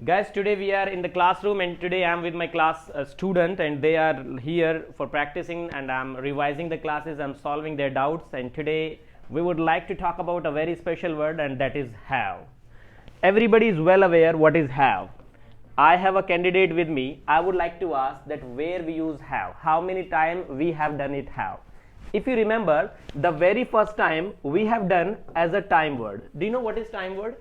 Guys, today we are in the classroom and today I am with my class student and they are here for practicing and I am revising the classes, I am solving their doubts, and today we would like to talk about a very special word, and that is have. Everybody is well aware what is have. I have a candidate with me. I would like to ask that where we use have, how many times we have done it have. If you remember, the very first time we have done as a time word. Do you know what is time word?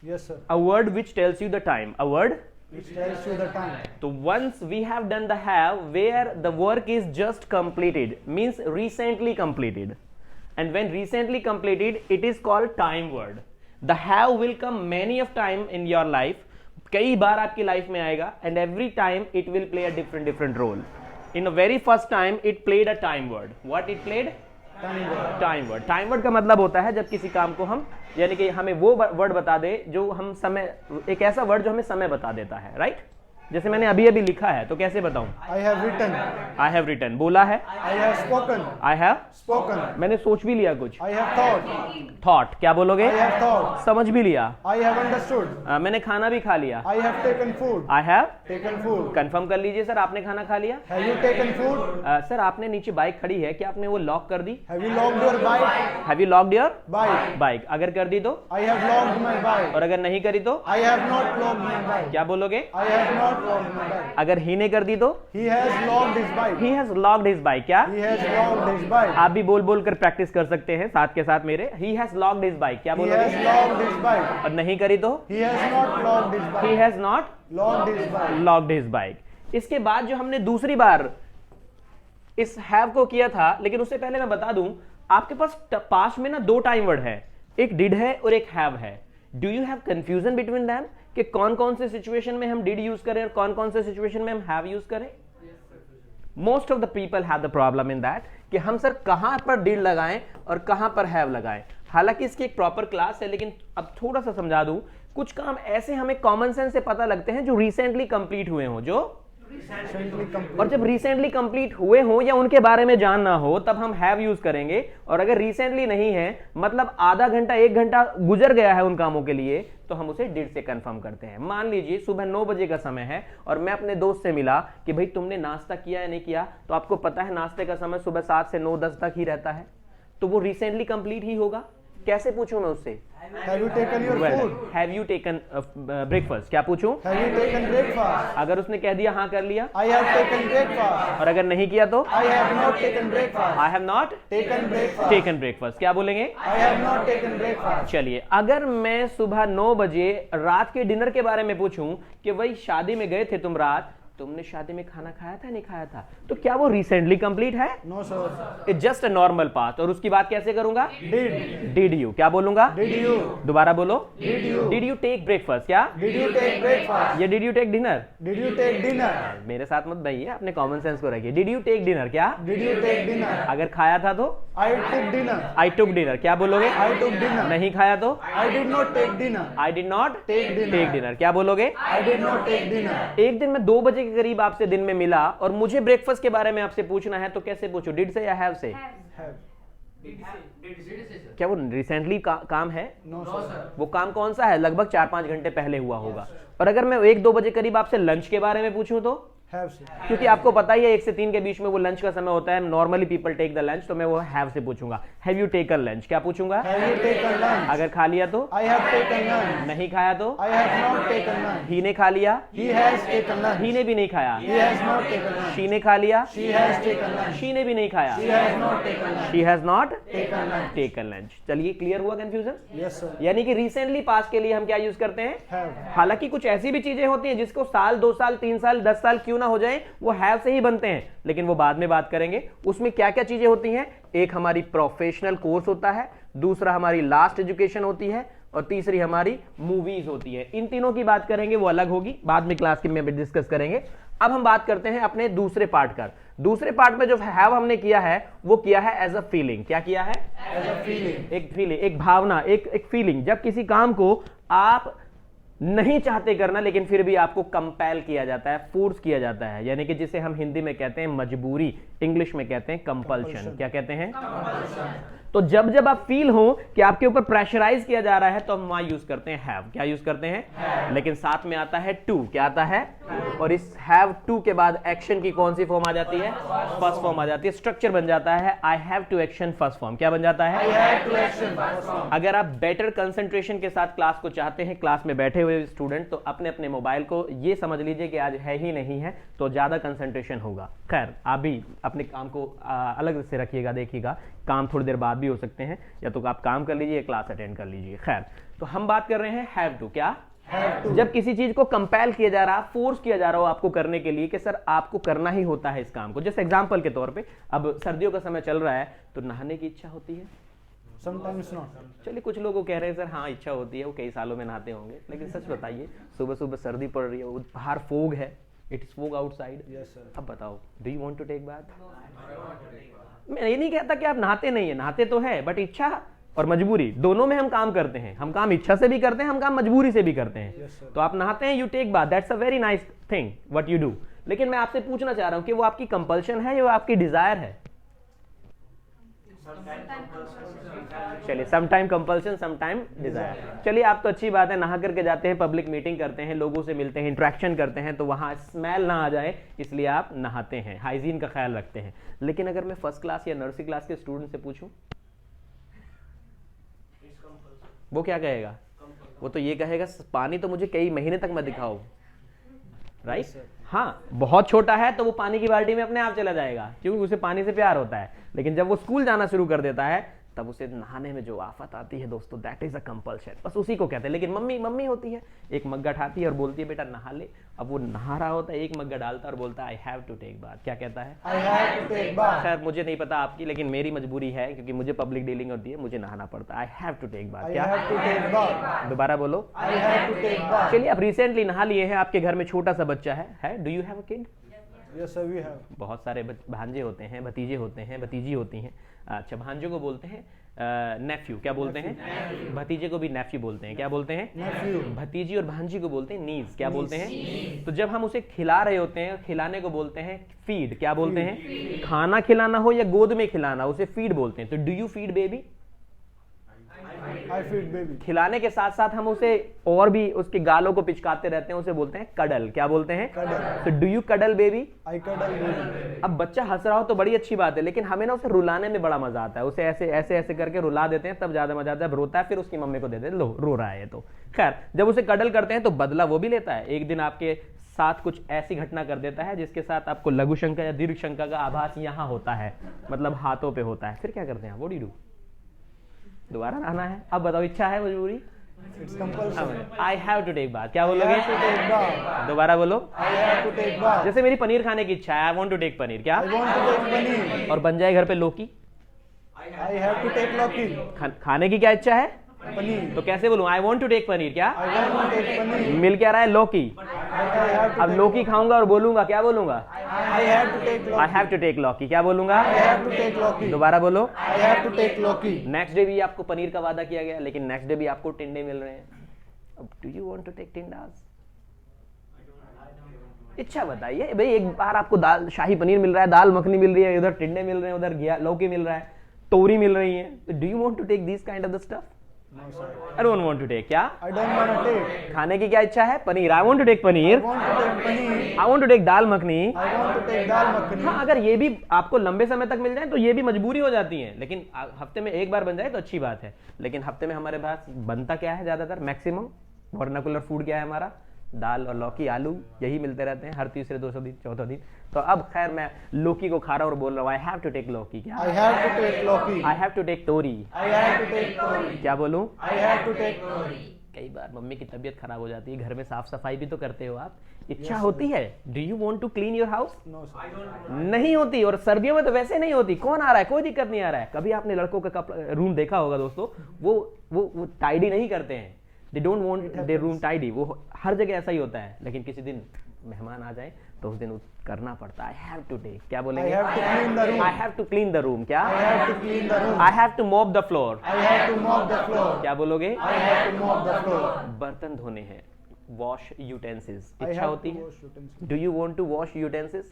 Yes, sir. A word which tells you the time. A word Which tells you the time. so once we have done the have where the work is just completed, means recently completed, and when recently completed it is called time word. The have will come many of time in your life, कई बार आपकी life में आएगा, and every time it will play a different role. In the very first time it played a time word. What it played? Time word. Time word का मतलब होता है जब किसी काम को हम, यानी कि हमें वो वर्ड बता दे जो हम समय, एक ऐसा वर्ड जो हमें समय बता देता है, राइट? जैसे मैंने अभी अभी लिखा है तो कैसे बताऊं? I have written. बोला है? I have spoken. मैंने सोच भी लिया कुछ. I have thought. क्या बोलोगे? I have thought. समझ भी लिया. I have understood. मैंने खाना भी खा लिया. I have taken food. I have taken food. Confirm कर लीजिए सर, आपने खाना खा लिया? Have you taken food? Sir आपने नीचे बाइक खड़ी है, क्या आपने वो लॉक कर दी? Have you locked your bike? Have you locked your bike. Bike. अगर कर दी तो? I have locked my bike. और अगर नहीं करी तो? I have not locked my bike. क्या बोलोगे? I have not locked my bike. अगर ही ने कर दी तो? He has locked his bike. He has locked his bike. क्या? He has locked his bike. आप भी बोल बोल कर प्रैक्टिस कर सकते हैं साथ के साथ मेरे. He has locked his bike. क्या ही बोलोगे? Has locked his bike. और नहीं करी तो? He has not locked his He bike. has not locked his bike. locked his bike. इसके बाद जो हमने दूसरी बार इस have को किया था, लेकिन उससे पहले मैं बता दूं, आपके पास पास्ट में ना दो टाइम वर्ड है, एक did है और एक have है. Do you have confusion between them कि कौन कौन से सिचुएशन में हम did यूज करें और कौन कौन से सिचुएशन में हम have यूज करें? Most of the people have the problem in that कि हम सर कहां पर did लगाएं और कहां पर have लगाएं. हालांकि इसकी एक प्रॉपर क्लास है, लेकिन अब थोड़ा सा समझा दूं. कुछ काम ऐसे हमें कॉमन सेंस से पता लगते हैं जो रिसेंटली कंप्लीट हुए हों, जो और जब रिसेंटली कंप्लीट हुए हों या उनके बारे में जानना हो तब हम हैव यूज करेंगे. और अगर रिसेंटली नहीं है, मतलब आधा घंटा 1 घंटा गुजर गया है उन कामों के लिए, तो हम उसे डिड से कंफर्म करते हैं. मान लीजिए सुबह 9 बजे का समय है और मैं अपने दोस्त से मिला कि भाई तुमने नाश्ता किया या नहीं किया, तो आपको पता है नाश्ते का समय सुबह 7 से 9, 10 तक ही रहता है, तो वो रिसेंटली कंप्लीट ही होगा. कैसे पूछूं मैं उससे? Have you taken your food? Have you taken breakfast? क्या पूछूं? Have you taken breakfast? अगर उसने कह दिया हाँ कर लिया, I have taken breakfast. और अगर नहीं किया तो? I have not taken breakfast. I have not taken breakfast. taken breakfast. क्या बोलेंगे? I have not taken breakfast. चलिए, अगर मैं सुबह 9 बजे रात के डिनर के बारे में पूछूं कि वही शादी में गए थे तुम रात, तुमने शादी में खाना खाया था नहीं खाया था, तो क्या वो रिसेंटली कंप्लीट है? No sir. It's just a normal past. और उसकी बात कैसे करूंगा? Did. Did you. क्या बोलूंगा? Did you? दोबारा बोलो. Did you? Did you take breakfast? क्या? Did you take breakfast? या did you take dinner? Did you take dinner? मेरे साथ मत बहिए, अपने कॉमन सेंस को रखिए. Did you take dinner? क्या? Did you take dinner? अगर खाया था तो? I took dinner. I took dinner. क्या बोलोगे? I took dinner. नहीं खाया तो? I did not take dinner. I did not Take dinner. Take dinner. क्या बोलोगे? I did not take dinner. एक दिन मैं 2 बजे के करीब आपसे दिन में मिला और मुझे ब्रेकफास्ट के बारे में आपसे पूछना है, तो कैसे पूछूं? डिड से या हैव से? Have. क्या वो रिसेंटली काम है? No sir. वो काम कौन सा है? लगभग 4-5 घंटे पहले हुआ होगा. और अगर मैं 1-2 बजे करीब आपसे लंच के बारे में पूछूं तो? Have sir. क्योंकि आपको पता ही है 1 से 3 के बीच में वो लंच का समय होता है. Normally people take the lunch, तो मैं वो हैव से पूछूंगा. Have you taken lunch? क्या पूछूंगा? Have you taken lunch? अगर खा लिया तो? I have taken lunch. नहीं खाया तो? I have not taken lunch. ही ने खा लिया? He has taken lunch. ही ने भी नहीं खाया. He has not taken lunch. She ने खा लिया? She has taken lunch. She ने भी नहीं खाया. She has not taken lunch. She has not Taken lunch. Taken lunch. चलिए, क्लियर हुआ कंफ्यूजन? Yes sir. यानी कि रिसेंटली पास के लिए हम क्या यूज करते हैं? Have. हालांकि कुछ ऐसी भी चीजें होती हैं जिसको साल, 2 साल, 3 साल, 10 साल क्यों ना हो जाए, वो हैव से ही बनते हैं, लेकिन वो बाद में बात करेंगे. उसमें क्या क्या चीजें होती हैं? एक हमारी प्रोफेशनल कोर्स होता है, दूसरा हमारी लास्ट एजुकेशन होती है, और तीसरी हमारी मूवीज होती है. इन तीनों की बात करेंगे, वो अलग होगी, बाद में क्लास के में डिस्कस करेंगे. अब हम बात करते हैं अपने दूसरे पार्ट का. दूसरे पार्ट में जो हैव हमने किया है वो किया है एज अ फीलिंग. क्या किया है? As a feeling. एक फीलिंग, एक भावना, एक फीलिंग. जब किसी काम को आप नहीं चाहते करना, लेकिन फिर भी आपको कंपेल किया जाता है, फोर्स किया जाता है, यानी कि जिसे हम हिंदी में कहते हैं मजबूरी, इंग्लिश में कहते हैं कंपल्शन. क्या कहते हैं? तो जब जब आप फील हो कि आपके ऊपर प्रेशराइज किया जा रहा है तो हम वहां यूज करते हैं हैव। क्या यूज करते हैं? लेकिन साथ में आता है टू। क्या आता है? और इस हैव टू के बाद एक्शन की कौन सी फॉर्म आ जाती है? फर्स्ट फॉर्म आ जाती है। स्ट्रक्चर बन जाता है I have to action first form. क्या बन जाता है? अगर आप बेटर कंसंट्रेशन के साथ क्लास को चाहते हैं, क्लास में बैठे हुए स्टूडेंट, तो अपने अपने मोबाइल को ये समझ लीजिए कि आज है ही नहीं है, तो ज्यादा कंसंट्रेशन होगा। खैर, आप भी अपने काम को अलग से रखिएगा, देखिएगा काम थोड़ी देर बाद भी हो सकते हैं, या तो आप काम कर लीजिए, क्लास अटेंड कर लीजिए। खैर, तो हम बात कर रहे हैं हैव टू। क्या? जब किसी चीज को कंपेल किया जा रहा है, फोर्स किया जा रहा हो आपको करने के लिए कि सर आपको करना ही होता है इस काम को। जैसे एग्जांपल के तौर पे, अब सर्दियों का समय चल रहा है तो नहाने की इच्छा होती है। Sometimes not. चलिए, कुछ लोग कह रहे हैं सर हाँ इच्छा होती है, वो कई सालों में नहाते होंगे, लेकिन सच बताइए, सुबह सुबह सर्दी पड़ रही है, बाहर फोग है, it is fog outside. Yes, sir. अब बताओ, do you want to take bath? मैं ये नहीं कहता कि आप नहाते नहीं है, नहाते तो है, बट इच्छा और मजबूरी दोनों में हम काम करते हैं। हम काम इच्छा से भी करते हैं, हम काम मजबूरी से भी करते हैं। Yes, sir. तो आप नहाते हैं, you take bath, that's a very nice thing what you do. लेकिन मैं आपसे पूछना चाह रहा हूं कि वो आपकी कंपल्शन है या वो आपकी डिजायर है? चलिए, some time compulsion, some time desire. चलिए, आप तो अच्छी बात है, नहा करके जाते हैं, पब्लिक मीटिंग करते हैं, लोगों से मिलते हैं, इंटरेक्शन करते हैं, तो वहां स्मेल ना आ जाए इसलिए आप नहाते हैं, हाइजीन का ख्याल रखते हैं। लेकिन अगर मैं फर्स्ट क्लास या नर्सरी क्लास के स्टूडेंट से पूछूं, वो क्या कहेगा? वो तो ये कहेगा पानी तो मुझे कई महीने तक मत दिखाओ, राइट? हाँ, बहुत छोटा है तो वो पानी की बाल्टी में अपने आप चला जाएगा, क्योंकि उसे पानी से प्यार होता है। लेकिन जब वो स्कूल जाना शुरू कर देता है, तब उसे नहाने में जो आफत आती है दोस्तों, दैट इज अ कंपल्शन। बस उसी को कहते हैं। लेकिन मम्मी मम्मी होती है, एक मग्गा उठाती है और बोलती है बेटा नहा ले। अब वो नहा रहा होता है, एक मग्गा डालता है और बोलता है I have to take bath. क्या कहता है? I have to take bath. खैर, मुझे नहीं पता आपकी, लेकिन मेरी मजबूरी है, क्योंकि मुझे पब्लिक डीलिंग होती है, मुझे नहाना पड़ता है। I have to take bath. I क्या? have to take bath. दोबारा बोलो। I have to take bath. चलिए, आप रिसेंटली नहा लिए हैं, आपके घर में छोटा सा बच्चा है? Do you have a kid? Yes, sir, we have. बहुत सारे भांजे होते हैं, भतीजे होते हैं, भतीजी होती हैं। अच्छा, भांजों को बोलते हैं नेफ्यू। क्या बोलते हैं? भतीजे को भी नेफ्यू बोलते हैं। क्या बोलते हैं? Nephew. भतीजी और भांजी को बोलते हैं नीज। क्या बोलते हैं? तो जब हम उसे खिला रहे होते हैं, खिलाने को बोलते हैं फीड। क्या बोलते हैं? खाना खिलाना हो या गोद में खिलाना, उसे फीड बोलते हैं। तो do you feed baby? I feed baby. खिलाने के साथ साथ हम उसे और भी उसके गालों को पिचकाते रहते हैं, उसे बोलते हैं कडल। क्या बोलते हैं? Cuddle. तो do you cuddle baby? I cuddle baby. अब बच्चा हंस रहा हो तो बड़ी अच्छी बात है, लेकिन हमें ना उसे रुलाने में बड़ा मजा आता है। उसे ऐसे ऐसे ऐसे करके रुला देते हैं, तब ज्यादा मजा आता है। रोता है, फिर उसकी मम्मी को दे देते, लो रो रहा है ये तो। खैर, जब उसे कडल करते हैं तो बदला वो भी लेता है। एक दिन आपके साथ कुछ ऐसी घटना कर देता है जिसके साथ आपको लघु शंका या दीर्घ शंका का आभास यहाँ होता है, मतलब हाथों पे होता है। फिर क्या करते हैं? What do you do? दोबारा नहाना है। अब बताओ, इच्छा है, मजबूरी? It's compulsion. I have to take bath. क्या I have to बोलोगे? take bath. दोबारा बोलो। I have to take bath. जैसे मेरी पनीर खाने की इच्छा है, I want to take paneer. क्या? I want to take paneer. और बन जाए घर पे लौकी। I have to take lockie. खाने की क्या इच्छा है? Paneer. तो कैसे बोलूं? I want to take paneer. क्या? I want to take paneer. मिल क्या रहा है? लौकी। But I have to अब take. लौकी खाऊंगा और बोलूंगा, क्या बोलूंगा? I have to take I lockie. Have to take lauki. क्या बोलूंगा? I have to take lockie. दोबारा बोलो। I have to take lockie. Next day भी आपको पनीर का वादा किया गया, लेकिन नेक्स्ट डे भी आपको टिंडे मिल रहे हैं। अब do you want to take tindas? इच्छा बताइए भाई। एक बार आपको दाल शाही पनीर मिल रहा है, दाल मखनी मिल रही है, उधर टिंडे मिल रहे हैं, उधर लौकी मिल रहा है, तोरी मिल रही है, तो do you want to take this kind of the stuff? No, sir. I don't want to take. क्या? I don't want to take. खाने की क्या इच्छा है? Paneer. I want to take I paneer. want to take paneer. I want to take dal makhani. I want to take dal makhani. हाँ, अगर ये भी आपको लंबे समय तक मिल जाए तो ये भी मजबूरी हो जाती है, लेकिन हफ्ते में एक बार बन जाए तो अच्छी बात है। लेकिन हफ्ते में हमारे पास बनता क्या है? ज्यादातर मैक्सिमम वर्नाकुलर फूड क्या है हमारा? दाल और लौकी, आलू, यही मिलते रहते हैं हर तीसरे 200 दिन, चौथा दिन। तो अब खैर, मैं लौकी को खा रहा हूँ और बोल रहा हूँ आई हैव टू टेक लौकी। क्या? I have to take lockie. I have to take tori. I have to take tori. क्या बोलूं? I have to take tori. कई बार मम्मी की तबीयत खराब हो जाती है, घर में साफ सफाई भी तो करते हो आप, इच्छा होती है। Do you want to clean your house? No, sir. नहीं होती, और सर्दियों में तो वैसे नहीं होती। कौन आ रहा है? कोई दिक्कत नहीं आ रहा है। कभी आपने लड़कों का रूम देखा होगा दोस्तों, वो टाइडी नहीं करते हैं। They don't want their room tidy. वो हर जगह ऐसा ही होता है, लेकिन किसी दिन मेहमान आ जाए तो उस दिन करना पड़ता है। I have to take. क्या I बोलेंगे? have to clean the room. I have to clean the room. क्या? I have to clean the room. I have to mop the floor. I have to mop the floor. क्या बोलोगे? I have to mop the floor. बर्तन धोने हैं, wash utensils. I इच्छा have होती to है? wash utensils. Do you want to wash utensils?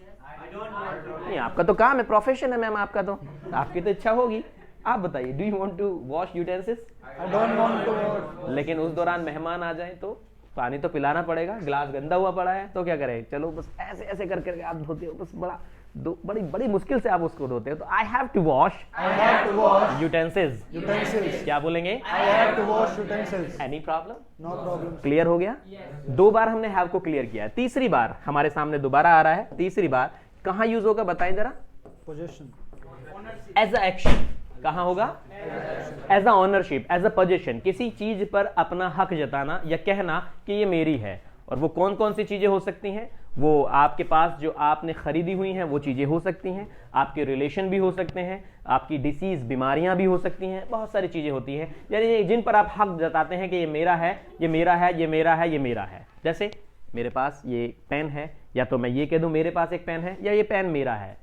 नहीं, आपका तो काम है, प्रोफेशन है मैम आपका, तो आपकी तो इच्छा होगी। आप बताइए, do you want to wash utensils? I don't want to wash. लेकिन उस दौरान मेहमान आ जाए तो पानी तो पिलाना पड़ेगा, गिलास गंदा हुआ पड़ा है तो क्या करें, चलो बस ऐसे ऐसे करके आप धोते हो, बस बड़ी बड़ी मुश्किल से आप उसको धोते हो, तो I have to wash I have to wash utensils. utensils. क्या बोलेंगे? I have to wash utensils. Any problem? No problem. Clear हो गया? दो बार हमने हैव को क्लियर किया है, तीसरी बार हमारे सामने दोबारा आ रहा है। तीसरी बार कहाँ यूज होगा बताएं जरा? Possession. As a action. कहाँ होगा? As a ownership, as a position, किसी चीज पर अपना हक जताना या कहना कि ये मेरी है। और वो कौन कौन सी चीजें हो सकती हैं? वो आपके पास जो आपने खरीदी हुई हैं वो चीजें हो सकती हैं, आपके रिलेशन भी हो सकते हैं, आपकी डिसीज बीमारियां भी हो सकती हैं, बहुत सारी चीजें होती हैं, यानी जिन पर आप हक जताते हैं कि ये मेरा है, ये मेरा है, ये मेरा है, ये मेरा है। जैसे मेरे पास ये पेन है, या तो मैं ये कह दूं मेरे पास एक पेन है, या ये पेन मेरा है।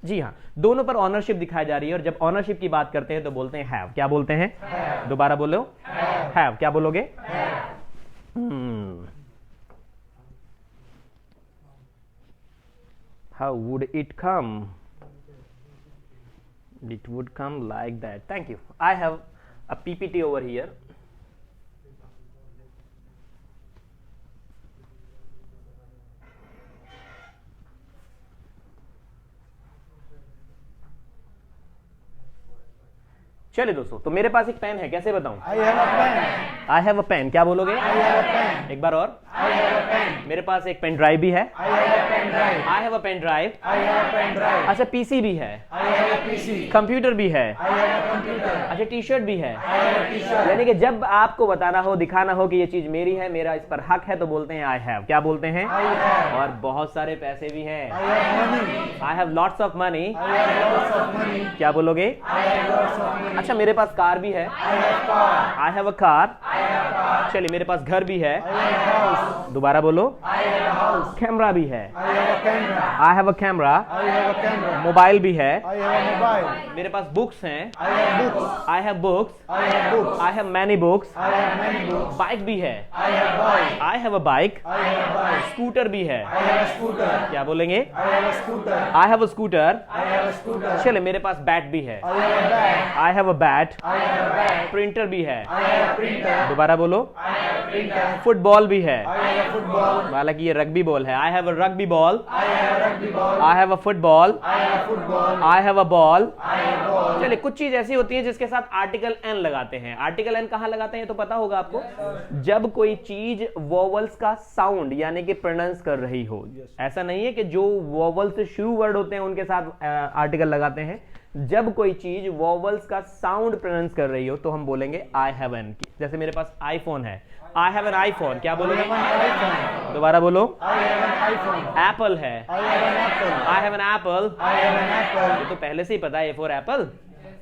जी हाँ, दोनों पर ऑनरशिप दिखाई जा रही है। और जब ऑनरशिप की बात करते हैं तो बोलते हैं हैव। क्या बोलते हैं? दोबारा बोलो, हैव। क्या बोलोगे? How would it come? It would come like that. Thank you. I have a PPT over here. चलिए दोस्तों, तो मेरे पास एक पेन है, कैसे बताऊं? I have a pen. I have a pen. क्या बोलोगे? I have a pen. एक बार और। I have a pen. मेरे पास एक पेन ड्राइव भी है। I have a pen drive. I have a pen drive. I have a pen drive. अच्छा, PC भी है, I have a PC. Computer भी है, I have a computer. अच्छा टी शर्ट भी है। I have a t-shirt. यानी कि जब आपको बताना हो, दिखाना हो कि ये चीज मेरी है, मेरा इस पर हक है, तो बोलते हैं आई हैव। क्या बोलते हैं? I have. और बहुत सारे पैसे भी हैं। I have money. I have lots of money. I have lots of money. क्या बोलोगे? I have lots of money. अच्छा, मेरे पास कार भी है। I have car. I have a car. I have car. चलिए, मेरे पास घर भी है। I have house. दोबारा बोलो। I have a house. Camera भी है। I have a camera. I have a camera. I have a camera. Mobile भी है। I have a mobile. मेरे पास बुक्स हैं। I have books. I have books. I have books. I have many books. I have many books. Bike भी है। I have bike. I have a bike. I have a bike. Scooter भी है। I have a scooter. क्या बोलेंगे? I have a scooter. I have a scooter. I have a scooter. चले, मेरे पास bat भी है। I have a bag. I have a bat. I have a bag. Printer भी है। I have a printer. दोबारा बोलो। I have a printer. Football भी है। I have a football. हालांकि ये रग्बी बॉल है। I have a rugby ball. I have a rugby ball. I have a football. I have a football. I have a ball. I have a ball. चलिए, कुछ चीज ऐसी होती है जिसके साथ आर्टिकल एन लगाते हैं। आर्टिकल एन कहाँ लगाते हैं तो पता होगा आपको, जब कोई चीज वोवल्स का साउंड यानी कि प्रोनाउंस कर रही हो। ऐसा नहीं है कि जो वोवल से शुरू वर्ड होते हैं उनके साथ आर्टिकल लगाते हैं। जब कोई चीज वोवल्स का साउंड प्रोनाउंस कर रही हो तो हम बोलेंगे आई हैव एन। जैसे मेरे पास आईफोन है, आई हैव एन आईफोन। क्या बोलोगे? दोबारा बोलो। I have an iPhone. Apple है, I have an apple. I have an apple. I have an apple. ये तो पहले से ही पता है, ए फॉर एप्पल।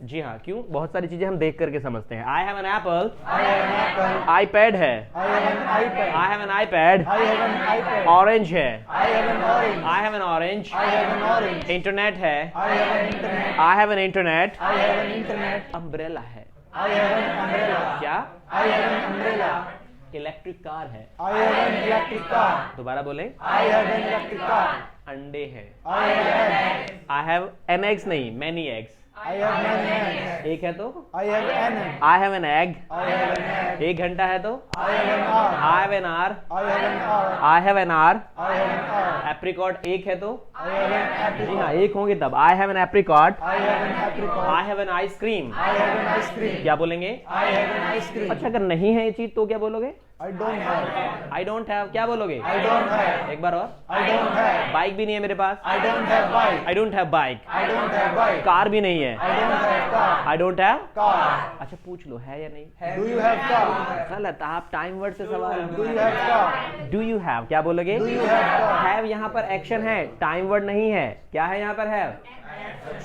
जी हाँ, क्यों? बहुत सारी चीजें हम देख करके समझते हैं। I have an apple. I have an apple. IPad है, I have an iPad. I have N iPad. I have an iPad. Orange है, I have an orange. I have N orange. I have an orange. Internet है, I have an internet. I have an internet. I have an internet. Umbrella है, I have an umbrella. क्या? I have an umbrella. Electric car है। I have an electric car. दोबारा बोले। I have an electric car. अंडे है, I have eggs. I have an eggs नहीं, many eggs. I have many eggs. एक है तो I have an egg. I have an egg. I have an egg. एक घंटा है तो I have an hour. I have an hour. I have an hour. I have an hour. I have an hour. Apricot एक है तो, I have an ji apricot. हाँ, एक होंगे तब। आई have N apricot. I have an apricot. I have an ice cream. I have an ice cream. क्या बोलेंगे? I have an ice cream. अच्छा, अगर नहीं है ये चीज तो क्या बोलोगे? I don't have. I don't have. क्या बोलोगे? I don't have. एक बार और। I don't have. बाइक भी नहीं है मेरे पास। I don't have bike. I don't have bike. I don't have bike. Car भी नहीं है। I don't have car. I don't have. Car. अच्छा, पूछ लो है या नहीं। Do you have car? गलत, आप टाइम वर्ड से सवाल। Do you have car? Do you have. क्या बोलोगे? Do you have car? Have यहाँ पर एक्शन है, टाइम वर्ड नहीं है। क्या है यहाँ पर? हैव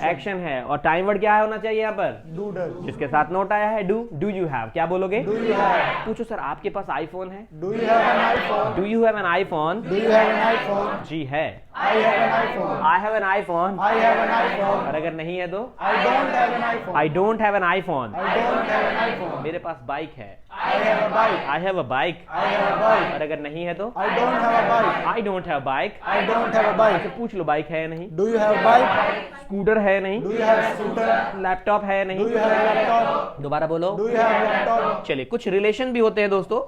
एक्शन है। और टाइम वर्ड क्या होना चाहिए यहाँ पर? Doodle. जिसके साथ नोट आया है डू। Do you have. क्या बोलोगे? Do you have? पूछो सर, आपके पास आईफोन है? Do you have an iPhone? Do you have an iPhone? Do you have an iPhone? जी है। I have an iPhone. I have an iPhone. I have an iPhone. और अगर नहीं है तो I don't have an iPhone. I don't have an iPhone. I don't have an iPhone. मेरे पास bike है। I have a bike. I have a bike. I have a bike. और अगर नहीं है तो I don't have a bike. I don't have bike. I don't have a bike. पूछ लो bike है या नहीं, Do you have bike? Scooter है या नहीं, Do you have scooter? Laptop है या Do नहीं, you have laptop? दोबारा बोलो। Do you have laptop? चलिए कुछ रिलेशन भी होते हैं दोस्तों।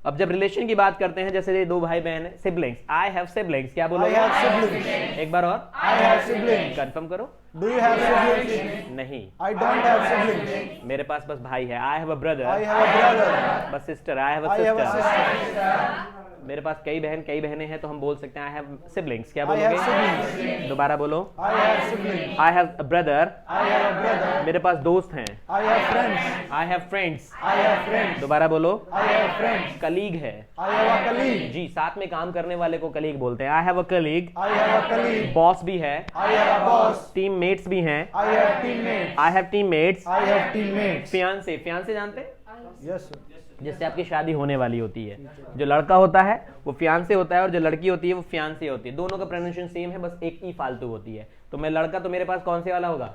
अब जब रिलेशन की बात करते हैं, जैसे ये दो भाई बहन है, सिबलिंग्स, आई हैव सिबलिंग्स, क्या I बोलोगे? have siblings. एक बार और I have siblings. कंफर्म करो। Do you have siblings? नहीं, I don't have siblings. मेरे पास बस भाई है। I have a brother, I have a brother. बस sister, I have a I have a sister. sister. मेरे पास कई बहनें हैं, तो हम बोल सकते हैं आई हैव सिबलिंग्स, क्या I have बोलोगे? siblings. दोबारा बोलो। I have siblings. I have a brother, I have a brother. मेरे पास दोस्त हैं। I have friends. I have friends, I have friends. दोबारा बोलो। I have friends. कलीग है, I have a colleague. जी, साथ में काम करने वाले को कलीग बोलते हैं। I have a colleague. I have a colleague. Boss भी है, I have a boss. Teammates भी हैं। I have teammates. I have teammates. I have teammates. Fiance, fiance जानते हैं, Yes, sir. जिससे आपकी शादी होने वाली होती है। जो लड़का होता है वो फियांसे होता है, और जो लड़की होती है वो फियांसे होती है। दोनों का प्रोनाउंसिएशन सेम है, बस एक ई फालतू होती है। तो मैं लड़का, तो मेरे पास कौन से वाला होगा?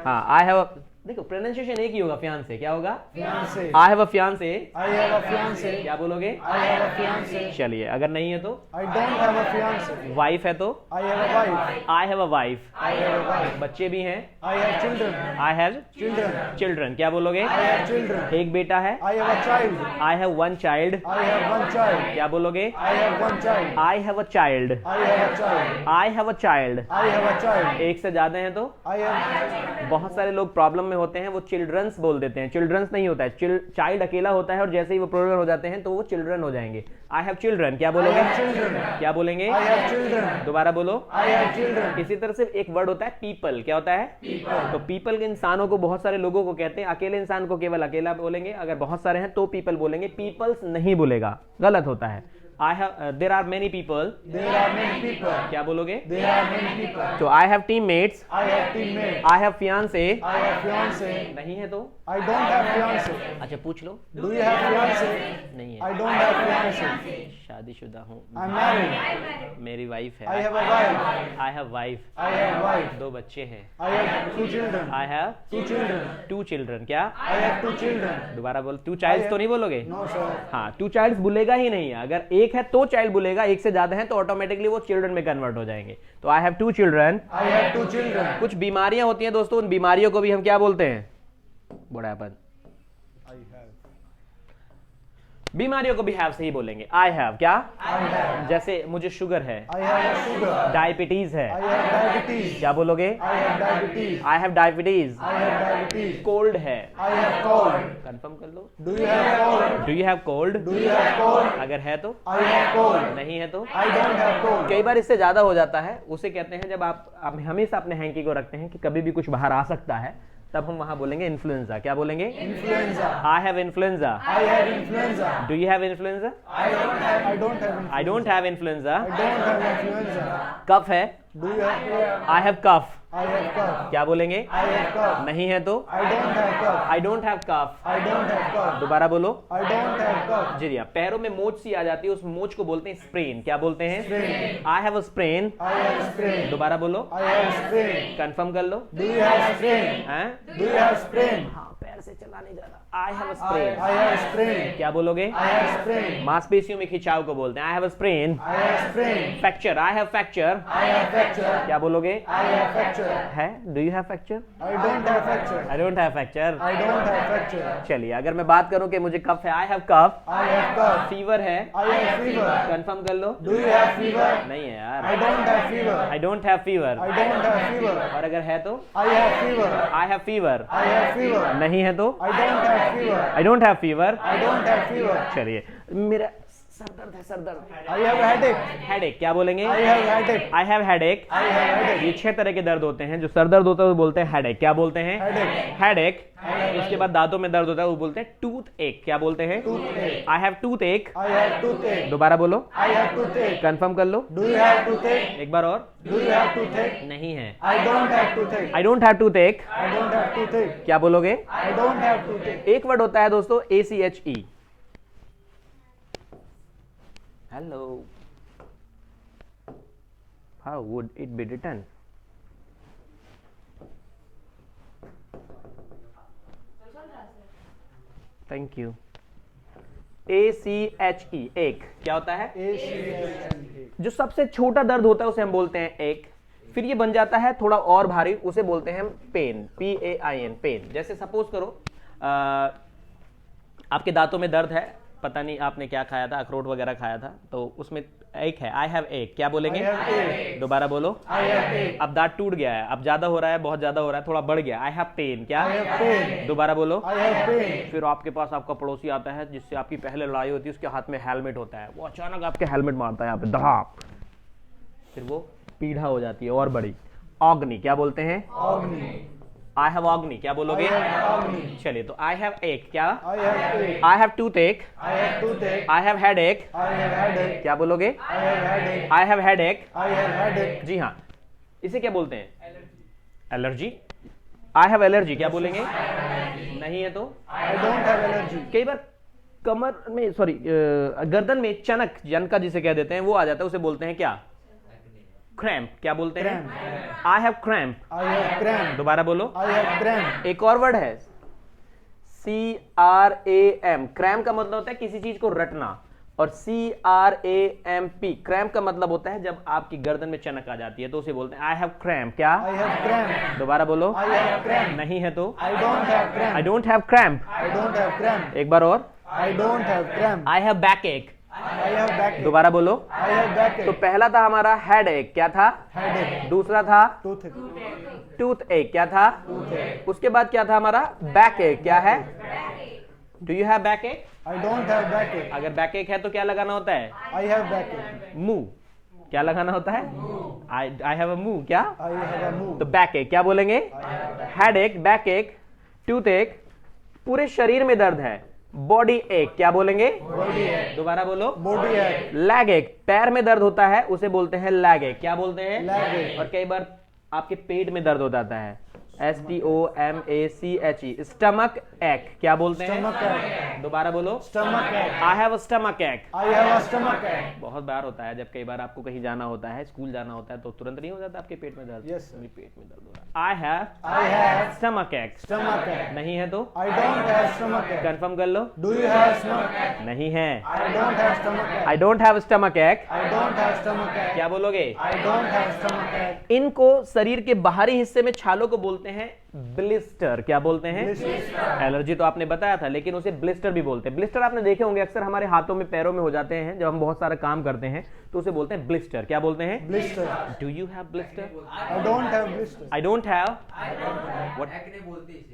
हाँ, आई हैव, देखो प्रोनाउंसिएशन एक ही होगा, फियांसे क्या होगा? Fiance. I have a fiance, I have a fiance. क्या बोलोगे? I have a fiance. चलिए, अगर नहीं है तो? I don't have a fiance. Wife है तो? I have a wife. I have a wife. I have a wife. बच्चे भी हैं? I have children. I have Children. Children, क्या बोलोगे? I have children. एक बेटा है? I have a child. I have one child, I have one child. क्या बोलोगे? I have one child. I have a child, I have a child. I have a child. I have a child. एक से ज्यादा हैं तो? I have. बहुत सारे लोग प्रॉब्लम में होते हैं, वो चिल्ड्रंस बोल देते हैं। चिल्ड्रंस नहीं होता है, चाइल्ड अकेला होता है, और जैसे ही वो प्लूरल हो जाते हैं तो वो चिल्ड्रन हो जाएंगे। आई हैव चिल्ड्रन, क्या I बोलोगे? have children. क्या बोलेंगे? I have children. दोबारा बोलो। I have children. इसी तरह से एक वर्ड होता है पीपल, क्या होता है? तो पीपल के इंसानों को बहुत सारे लोगों को कहते हैं। अकेले इंसान को केवल अकेला बोलेंगे, अगर बहुत सारे हैं तो पीपल बोलेंगे, पीपल्स नहीं बोलेगा, गलत होता है। I have, there are many people, There are many people. क्या बोलोगे? There are many people. तो I have teammates, I have teammates. I have fiance, I have fiance. नहीं है तो? I don't have fiance. अच्छा पूछ लो। Do you have fiance? नहीं I है, don't have fiance. शादीशुदा हूँ, I'm married. मेरी वाइफ I है। have a wife. I have wife, I have wife. दो बच्चे हैं। I have two children. I have Two children. Two children, क्या? I have two children. दोबारा बोल, टू चाइल्ड्स तो नहीं बोलोगे? No, sir. हाँ, टू चाइल्ड्स बोलेगा ही नहीं है। अगर एक है तो चाइल्ड बोलेगा, एक से ज्यादा है तो ऑटोमेटिकली वो चिल्ड्रन में कन्वर्ट हो जाएंगे। तो I have two children. I have two children. कुछ बीमारियां होती हैं दोस्तों, उन बीमारियों को भी हम क्या बोलते हैं? What happened? I have. बीमारियों को भी हैव से ही बोलेंगे। आई हैव क्या? I have. जैसे मुझे शुगर है, I have a sugar. Diabetes है, I have diabetes. क्या बोलोगे? I have diabetes. I have diabetes. I have diabetes. Cold है, I have cold. कंफर्म कर लो। Do you have cold? Do you have cold? Do you have cold? अगर है तो? I have cold. नहीं है तो? I don't have cold. कई बार इससे ज्यादा हो जाता है, उसे कहते हैं जब आप हमेशा अपने हैंकी को रखते हैं कि कभी भी कुछ बाहर आ सकता है, तब हम वहां बोलेंगे इन्फ्लुएंजा, क्या बोलेंगे? Influenza. I have influenza. I have influenza. Do you have influenza? I don't have. I don't have. I don't have influenza. I don't have influenza. Cough है, Do you have? I have cough, I have cough. क्या बोलेंगे? I have cough. नहीं है तो? I don't have cough. I don't have cough, I don't have cough. दोबारा बोलो। I don't have cough. जी हाँ, पैरों में मोच सी आ जाती है, उस मोच को बोलते हैं स्प्रेन, क्या बोलते हैं? Sprain. I have a sprain, I have sprain. दोबारा बोलो, I have sprain. कंफर्म कर लो। Do you have sprain? हैं? Do you have sprain? हाँ, पैर से चला नहीं जा रहा। आई have a sprain, I have sprain. क्या बोलोगे? I have sprain. मांसपेशियों में खिंचाव को बोलते हैं। I have a sprain. I have sprain. Fracture, I have fracture, I have fracture. क्या बोलोगे? I have fracture. है? Do you have fracture? I don't have fracture. I don't have fracture. I don't have fracture. चलिए, अगर मैं बात करूं कि मुझे कफ है, I have cough. I have cough. Fever है, I have fever. कंफर्म कर लो। Do you have fever? नहीं है यार, I don't have fever. I don't have fever. I don't have fever. और अगर है तो? I have fever. I have fever, I have fever. नहीं है तो? I don't have fever. I don't have fever. I don't have fever. चलिए, मेरा sir दर्द है, सर दर्द। I have headache. हेडेक, क्या बोलेंगे? I have headache. I have headache. I have headache. ये 6 तरह के दर्द होते हैं। जो सर दर्द होता है वो बोलते हैं हेडेक, क्या बोलते हैं? Headache. हेडेक। उसके बाद दांतों में दर्द होता है वो बोलते हैं टूथ एक, क्या बोलते हैं? Toothache. आई हैव टूथ एक, I have toothache. दोबारा बोलो, I have toothache. कंफर्म कर लो। Do you have toothache? एक बार और। Do you have toothache? नहीं है, I don't have toothache. I don't have tooth एक, I don't have toothache. क्या बोलोगे? I don't have toothache. एक वर्ड होता है दोस्तों ACHE। Hello, how would it be written? Thank you. ACHE एक क्या होता है? ACHE जो सबसे छोटा दर्द होता है उसे हम बोलते हैं एक। फिर ये बन जाता है थोड़ा और भारी, उसे बोलते हैं हम पेन, PAIN पेन। जैसे सपोज करो आपके दांतों में दर्द है, पता नहीं आपने क्या खाया था, अखरोट वगैरह खाया था, तो उसमें एक है, आई हैव एक, क्या बोलेंगे? I have ache. दोबारा बोलो। I have ache. अब दांत टूट गया है, अब ज्यादा हो रहा है, बहुत ज्यादा हो रहा है, थोड़ा बढ़ गया, आई हैव पेन, क्या? I have pain. दोबारा बोलो। I have pain. फिर आपके पास आपका पड़ोसी आता है जिससे आपकी पहले लड़ाई होती है, उसके हाथ में हेलमेट होता है, वो अचानक आपके हेलमेट मारता है यहाँ पे धड़ाक, फिर वो पीढ़ा हो जाती है और बड़ी। ऑग्नि क्या बोलते हैं? Agni. आई हैव ऑग्नि, क्या बोलोगे? I have agni. चलिए, तो आई हैव एक, क्या? I have ache. I have tooth एक, I have toothache. I have head एक, I have headache. क्या बोलोगे? I have headache. I have head एक। I have headache. जी हाँ, इसे क्या बोलते हैं? एलर्जी। आई हैव एलर्जी, क्या बोलेंगे? नहीं है तो? I don't have allergy. कई बार कमर में, सॉरी, गर्दन में चनक, जनका जिसे कह देते हैं, वो आ जाता है, उसे बोलते हैं क्या? क्रैम्प, क्या बोलते हैं? I have cramp. I have cramp. दोबारा बोलो। I have cramp. एक और वर्ड है, CRAM। क्रैम्प का मतलब होता है किसी चीज को रटना, और CRAMP क्रैम्प का मतलब होता है जब आपकी गर्दन में चनक आ जाती है, तो उसे बोलते हैं आई हैव क्रैम्प, क्या? I have cramp. दोबारा बोलो। I have cramp. नहीं है तो? I don't have cramp. I don't have cramp. I don't have cramp. एक बार और। I don't have cramp. I have back एक। I have backache. दोबारा बोलो। I have backache. तो पहला था हमारा हेड एक, क्या था? Headache. दूसरा था Toothache. टूथ एक, क्या था? Toothache. उसके बाद क्या था हमारा? बैक एक, क्या है? डू यू हैव बैक एक? I don't have backache. अगर बैक एक है तो क्या लगाना होता है? I have backache. मुंह, क्या लगाना होता है? आई हैव अ मुंह, क्या? I have a move. तो बैक एक, क्या बोलेंगे? हेड एक, बैक एक, टूथ एक, पूरे शरीर में दर्द है, बॉडी एक, क्या बोलेंगे? Body ache. दोबारा बोलो। Body ache. लैग एक, पैर में दर्द होता है, उसे बोलते हैं लैग एक, क्या बोलते हैं? Leg ache. और कई बार आपके पेट में दर्द हो जाता है, STOMACHE, स्टमक एक, क्या बोलते हैं? Stomach ache. दोबारा बोलो। Stomach ache. I have a stomach एक। I have a stomach ache. बहुत बार होता है, जब कई बार आपको कहीं जाना होता है, स्कूल जाना होता है, तो तुरंत नहीं हो जाता आपके पेट में दर्द? Yes, sir. मेरे पेट में दर्द हो रहा है। I have I have stomach एक। stomach ache. नहीं है तो? I don't have stomach ache. Confirm कर लो। Do you have stomach ache? नहीं है। I don't have stomach ache. I don't have stomach एक। I don't have stomach ache. क्या बोलोगे? I don't have stomach ache. इनको शरीर के बाहरी हिस्से में छालों को बोलते हैं ब्लिस्टर, क्या बोलते हैं? एलर्जी तो आपने बताया था, लेकिन उसे ब्लिस्टर भी बोलते हैं। ब्लिस्टर आपने देखे होंगे अक्सर हमारे हाथों में, पैरों में हो जाते हैं जब हम बहुत सारा काम करते हैं, तो उसे बोलते हैं ब्लिस्टर, क्या बोलते हैं? Blister. Do you have blister? I don't have blister. I don't have.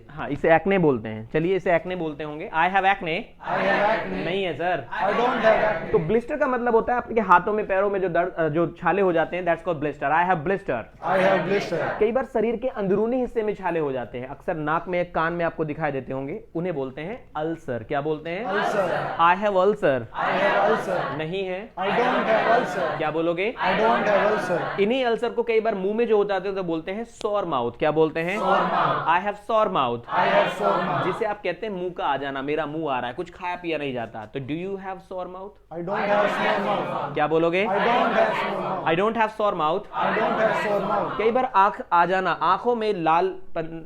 हाँ, इसे एक्ने बोलते हैं, चलिए इसे एक्ने बोलते होंगे। I have acne. I have acne. नहीं है sir. I don't have acne. तो ब्लिस्टर का मतलब होता है आपके हाथों में, पैरों में जो दर्द, जो छाले हो जाते हैं, that's called blister. I have blister. I have blister. कई बार शरीर के अंदरूनी हिस्से में छाले हो जाते हैं, अक्सर नाक में, कान में आपको दिखाई देते होंगे, उन्हें बोलते हैं अल्सर, क्या बोलते हैं? Ulcer. I have ulcer. I have ulcer. नहीं है। I don't have ulcer. क्या बोलोगे? I don't have ulcer. इन्हीं अल्सर को कई बार मुंह में जो हो जाते हैं तो बोलते हैं सॉर माउथ, क्या बोलते हैं? I have sore mouth, I have sore mouth. जिसे आप कहते हैं मुंह का आ जाना, मेरा मुंह आ रहा है, कुछ खाया पिया नहीं जाता, तो do you have sore mouth? I don't have sore mouth. क्या बोलोगे? I don't have sore mouth. I don't have sore mouth. I don't have sore mouth. कई बार आंख आ जाना, आंखों में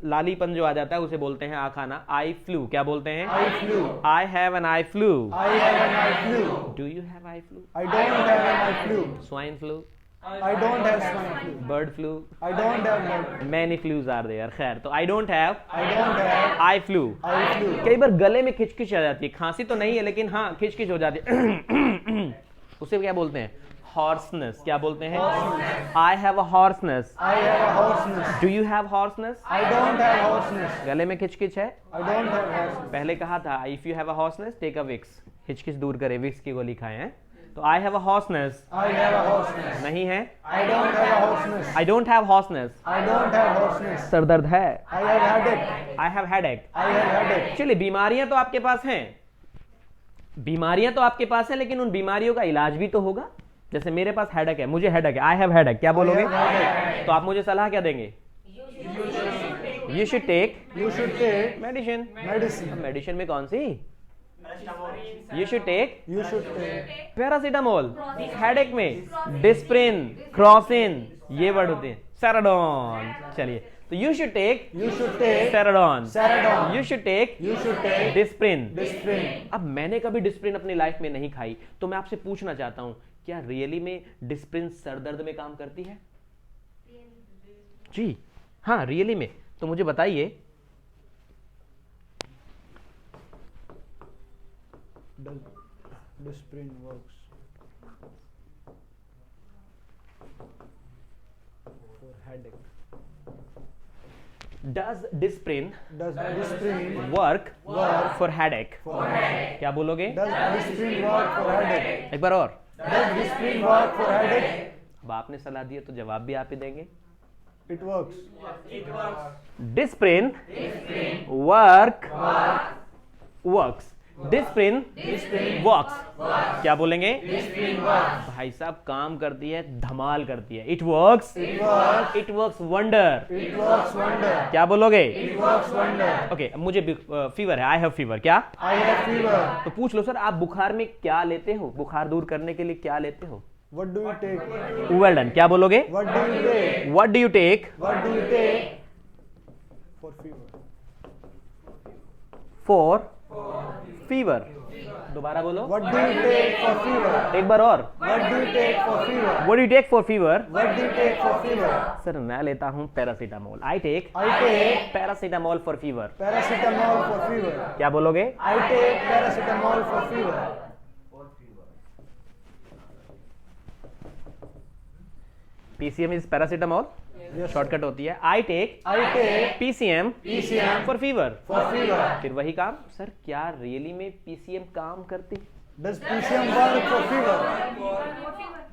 लालीपन जो आ जाता है उसे बोलते हैं आंख आना। आई फ्लू, क्या बोलते हैं? I flu. I have an eye flu. I have an eye flu. Do you have eye flu? I don't have an eye flu. Swine flu, I don't have swine flu. Bird flu, I don't have bird flu. Many flus are there. खैर, तो I don't have I don't have eye flu. eye flu. कई बार गले में खिचखिच आ जाती है, खांसी तो नहीं है लेकिन हाँ खिचखिच हो जाती है, उसे क्या बोलते हैं? हॉर्सनेस, क्या बोलते हैं? I have a hoarseness. I have a hoarseness. Do you have hoarseness? I don't have hoarseness. गले में खिचखिच है? I don't have hoarseness. पहले कहा था if you have a hoarseness take a Vicks, हिचकिच दूर करे, विक्स की गोली खाएं हैं। तो I have a hoarseness. I have a hoarseness. नहीं है। I don't have a hoarseness. I don't have hoarseness. I don't have hoarseness. Sir दर्द है? I have headache. I have headache. I have headache. चलिए, बीमारियां तो आपके पास हैं, बीमारियां तो आपके पास हैं, लेकिन उन बीमारियों का इलाज भी तो होगा। जैसे मेरे पास हेडेक है, मुझे हेडेक है, आई हैव हेडेक, क्या बोलोगे? I have headache. तो आप मुझे सलाह क्या देंगे? You should take You should take medicine. medicine. Medicine में कौन सी? You should take You should take paracetamol. Headache में डिस्प्रिन, क्रॉसिन, ये वर्ड होते हैं, सेराडोन। चलिए, तो तो you should take You should take Saridon, Ceradon. You should take You should take Disprin. Disprin. अब मैंने कभी डिस्प्रिन अपनी लाइफ में नहीं खाई, तो मैं आपसे पूछना चाहता हूं, क्या रियली में डिस्प्रिन सर दर्द में काम करती है? जी हाँ, रियली में। तो मुझे बताइए, Does Disprin works for headache? Does Disprin Does Disprin work work for headache? for headache? क्या बोलोगे? Does Disprin work for headache? एक बार और। Does Disprin work for headache? अब आपने सलाह दी है तो जवाब भी आप ही देंगे। It works. Disprin works, Disprin works. क्या बोलेंगे? भाई साहब, काम करती है, धमाल करती है। It works, It works. It works wonder. It works wonder. क्या बोलोगे? It works wonder. ओके, अब मुझे फीवर है, आई हैव फीवर। क्या? I have fever. तो पूछ लो सर, आप बुखार में क्या लेते हो? बुखार दूर करने के लिए क्या लेते हो? What do you take? Well done. क्या बोलोगे? What do you take? What do you take What do you take for fever? For fever? दोबारा बोलो। What do you take for fever? एक बार और। What do you take for fever? What do you take for fever? What do you take for fever? Sir मैं लेता हूं paracetamol. I take I take paracetamol for fever. paracetamol for fever. क्या बोलोगे? I take paracetamol for fever. PCM is paracetamol, Yes. Shortcut होती है। I take I take PCM PCM for fever. for fever. फिर वही काम। Sir क्या really में PCM काम करती? Does PCM work for fever?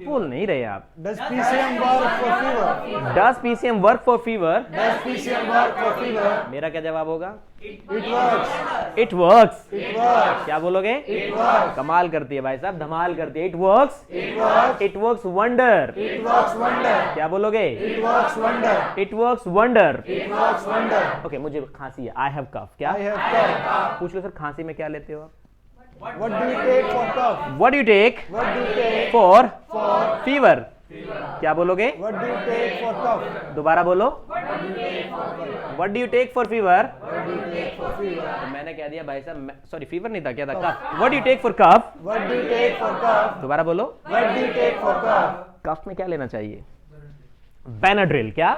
बोल नहीं रहे आप। Does PCM work for fever? Does PCM work for fever? Does PCM work for fever? मेरा क्या जवाब होगा? It works. It works. It works. क्या बोलोगे? It works. कमाल करती है भाई साहब, धमाल करती है। It works, It works. It works wonder. It works wonder. क्या बोलोगे? It works wonder. It works wonder. It works wonder. Okay, मुझे खांसी है, आई हैव कफ। क्या? I have cough. पूछ लो सर, खांसी में क्या लेते हो आप? What do you take for cough? What do take What do you take for for fever? क्या बोलोगे? What do you take for cough? दोबारा बोलो। What do you take for fever? What do you take for fever? तो मैंने कह दिया भाई साहब, सॉरी फीवर नहीं था, क्या था? Cough. What do you take for cough? What do you take for cough? दोबारा बोलो। What do you take for cough? कफ में क्या लेना चाहिए? बेनाड्रिल। क्या?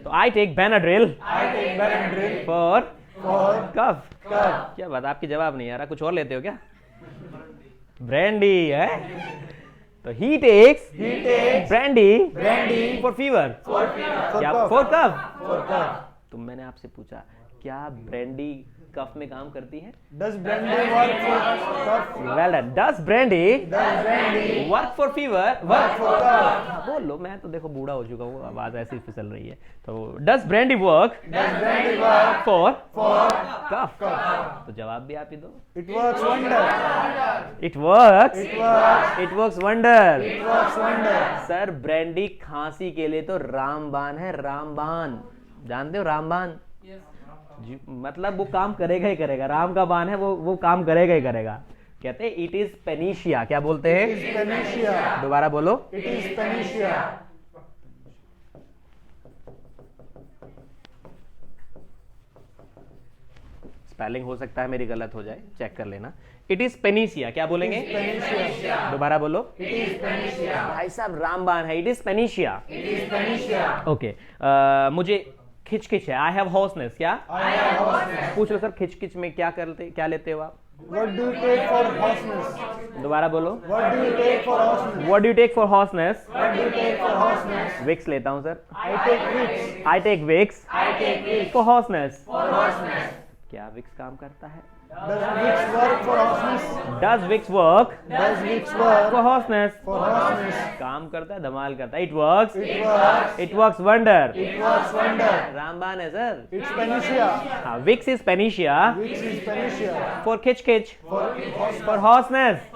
तो I take Benadryl I take Benadryl for for cough. cough. क्या बात, आपकी जवाब नहीं आ रहा, कुछ और लेते हो क्या? ब्रांडी है। तो he takes He takes brandy brandy for fever. for क्या? cough. For cough. For cough. तो मैंने आपसे पूछा, क्या ब्रांडी कफ में काम करती है? Does brandy work for cough? Well done. Does brandy Does brandy work for fever? work for cough? बोल लो, मैं तो देखो बूढ़ा हो चुका हूँ, आवाज ऐसी फिसल रही है। तो does brandy work Does brandy work for for कफ? तो जवाब भी आप ही दो। It works wonder. It works, It works. It works wonder. It works wonder. Sir brandy खांसी के लिए तो रामबाण है, रामबाण। जानते हो रामबाण? मतलब वो काम करेगा ही करेगा, राम का बाण है, वो काम करेगा ही करेगा। कहते हैं इट इज पेनिशिया। क्या बोलते It हैं? is Panacea. दोबारा बोलो। It is Panacea. स्पेलिंग हो सकता है मेरी गलत हो जाए, चेक कर लेना। It is panacea. क्या बोलेंगे? Panacea. दोबारा बोलो। It is Panacea. भाई साहब रामबाण है, it is panacea. It is Panacea. Okay, मुझे खिचखिच है, आई हैव हॉर्सनेस। क्या? I have hoarseness. पूछ लो सर, खिचखिच में क्या लेते हो आप? What do you take for hoarseness? दोबारा बोलो। What do you take for hoarseness? What do you take for hoarseness? What do you take for hoarseness? Vicks लेता हूं sir. I take Vicks. I take Vicks I take Vicks for hoarseness. for hoarseness. क्या Vicks काम करता है? Does Vicks work for hoarseness? Does Vicks work Does Vicks work for hoarseness? for hoarseness? काम करता है, धमाल करता है। It works, It works. It works wonder. It works wonder. रामबाण है सर। It's Panacea. हाँ, Vicks is panacea Vicks is Panacea. For खिचखिच, For hoarseness. For hoarseness.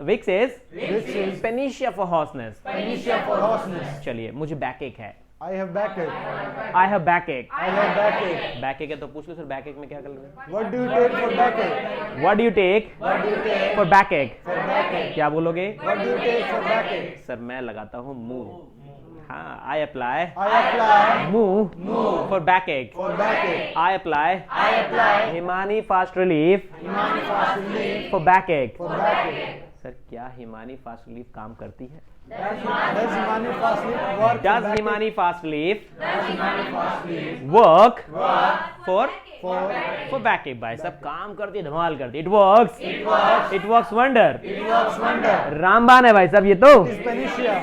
Vicks is Vicks is panacea for hoarseness. Panacea for hoarseness. चलिए, मुझे back एक है, I have backache. I have back एक। I have backache. Back एक है तो पूछ लो सर, बैक एक में क्या कर रहे हैं? What do you take for backache? What do you take What do you take for backache? for backache? क्या बोलोगे? What do you take for backache? Sir मैं लगाता हूँ मूव। हाँ, I apply. I apply. Move. For backache. For backache. I apply. I apply. Himani fast relief. Himani fast relief. For backache. For backache. Sir क्या Himani fast relief काम करती है? Does Himani fast relief work? Does for Himani fast relief Does Himani fast relief work for for backache? भाई सब काम करती है, धमाल करती है. It works. It works wonder. It works wonder. रामबान है भाई साहब ये तो. It is panacea.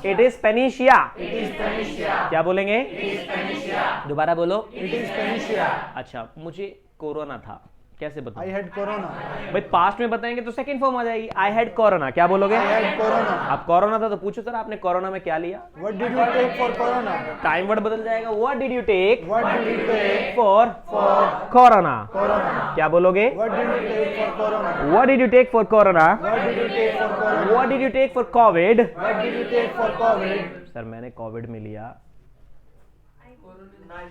It is panacea. It is panacea. क्या बोलेंगे? It is panacea. दोबारा बोलो. It is panacea. अच्छा, मुझे कोरोना था, कैसे I बताऊं? had corona. भाई पास्ट में बताएंगे तो सेकंड फॉर्म आ जाएगी. I had corona. क्या बोलोगे? I had corona. अब कोरोना था तो पूछो सर आपने कोरोना में क्या लिया? What did you take for corona? Time word बदल जाएगा. What did you take What did you take for for corona? corona? क्या बोलोगे? What did you take for corona? What did you take for corona? What did you take for corona? What did you take for COVID? What did you take for COVID? Sir मैंने COVID में लिया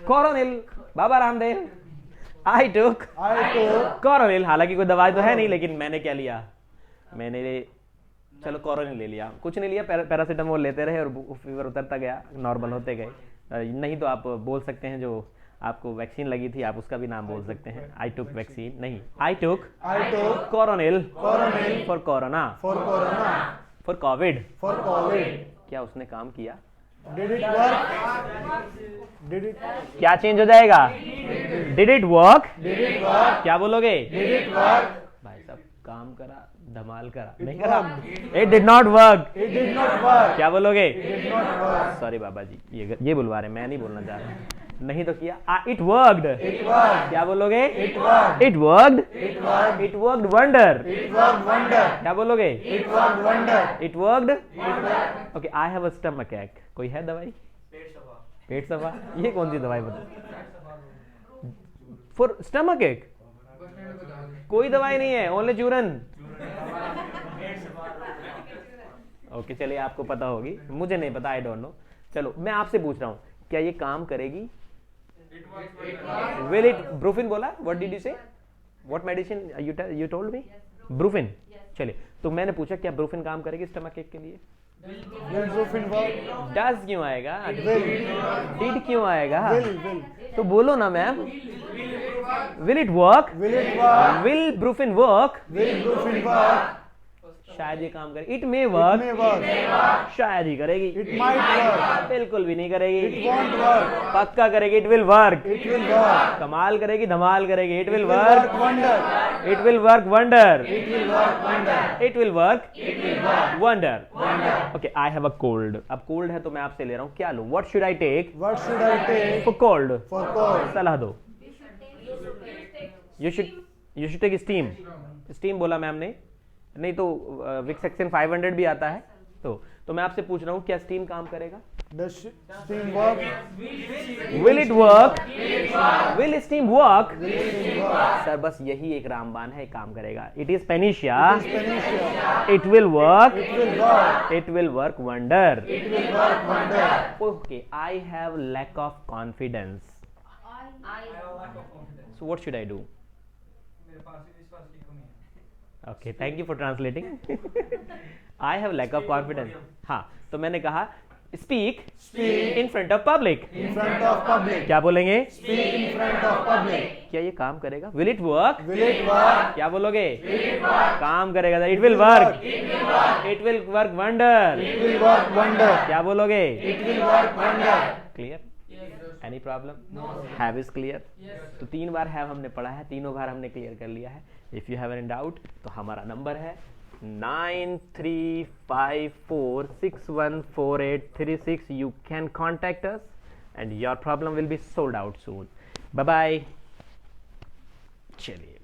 कोरोनिल. बाबा रामदेव. आई टुक I took Coronil. हालांकि कोई दवाई तो है नहीं, लेकिन मैंने क्या लिया? मैंने चलो कोरोनिल ले लिया. कुछ नहीं लिया, पैरासीटामोल लेते रहे और फीवर उतरता गया, नॉर्मल होते गए. नहीं तो आप बोल सकते हैं जो आपको वैक्सीन लगी थी, आप उसका भी नाम बोल सकते हैं. आई टुक वैक्सीन नहीं, I took Coronil Coronil for corona, for corona. For COVID. For COVID. क्या उसने काम किया? Did it work? Did it? क्या चेंज हो जाएगा? Did it work? Did it work? क्या बोलोगे? Did it work? भाई साहब काम करा, धमाल करा, नहीं करा. It did not work. It did not work. क्या बोलोगे? It did not work. Sorry Baba ji, ये बुलवा रहे, मैं नहीं बोलना चाह रहा. नहीं तो किया. It worked. It worked. क्या बोलोगे? It worked. It worked. It worked. It worked wonder. It worked wonder. क्या बोलोगे? It worked wonder. It worked. Okay, I have a stomach एक. कोई है दवाई? पेट सफा. ये कौन सी दवाई बता? फॉर स्टमक एक कोई दवाई नहीं है, ओनली चूरन. ओके चलिए, आपको पता होगी, मुझे नहीं पता, आई डोंट नो. चलो मैं आपसे पूछ रहा हूं, क्या ये काम करेगी? Will it? ब्रूफिन बोला. व्हाट डिड यू से? What medicine you told me? Brufen. चलिए, तो मैंने पूछा क्या ब्रूफिन काम करेगी स्टमक एक के लिए? Will Brufin work? डज क्यों आएगा? Will. डिड क्यों आएगा? Will. तो बोलो ना ma'am. Will it work? Will it work? Will Brufen work? Will Brufin work? शायद ये काम करे. It may work. May work. शायद ही करेगी. It might work. बिल्कुल भी नहीं करेगी. It won't work. पक्का करेगी. It will work. It will work. कमाल करेगी, धमाल करेगी. It will It will work. work wonder. It will work wonder. It will work wonder. It will work It will work wonder. wonder. Okay, I have a cold. अब cold है तो मैं आपसे ले रहा हूँ, क्या लूँ? What should I take What should I take for cold? for cold? सलाह दो. You should take steam. Steam बोला मैम ने. नहीं तो विक्स सेक्शन 500 भी आता है. तो मैं आपसे पूछ रहा हूँ, क्या स्टीम काम करेगा? Does steam work? Will it work? Will steam work? Will steam work? Sir बस यही एक रामबान है, काम करेगा. It is panacea. It is panacea. It will work. It will work. It will work wonder. It will work wonder. Okay, I have lack of confidence. So what should I do? Okay, thank you for translating. I have lack of confidence. हाँ, तो मैंने कहा speak in front of public. In front of public. क्या बोलेंगे? Speak in front of public. क्या ये काम करेगा? Will it work? Will it work? क्या बोलोगे? काम करेगा. It will work. It will work wonder. It will work wonder. क्या बोलोगे? It will work wonder. Clear? Any problem? Have is clear? तो 3 बार हैव हमने पढ़ा है, तीनों बार हमने क्लियर कर लिया है. If you have any doubt तो हमारा नंबर है 9354614836. You can contact us and your problem will be solved out soon. Bye bye. चलिए.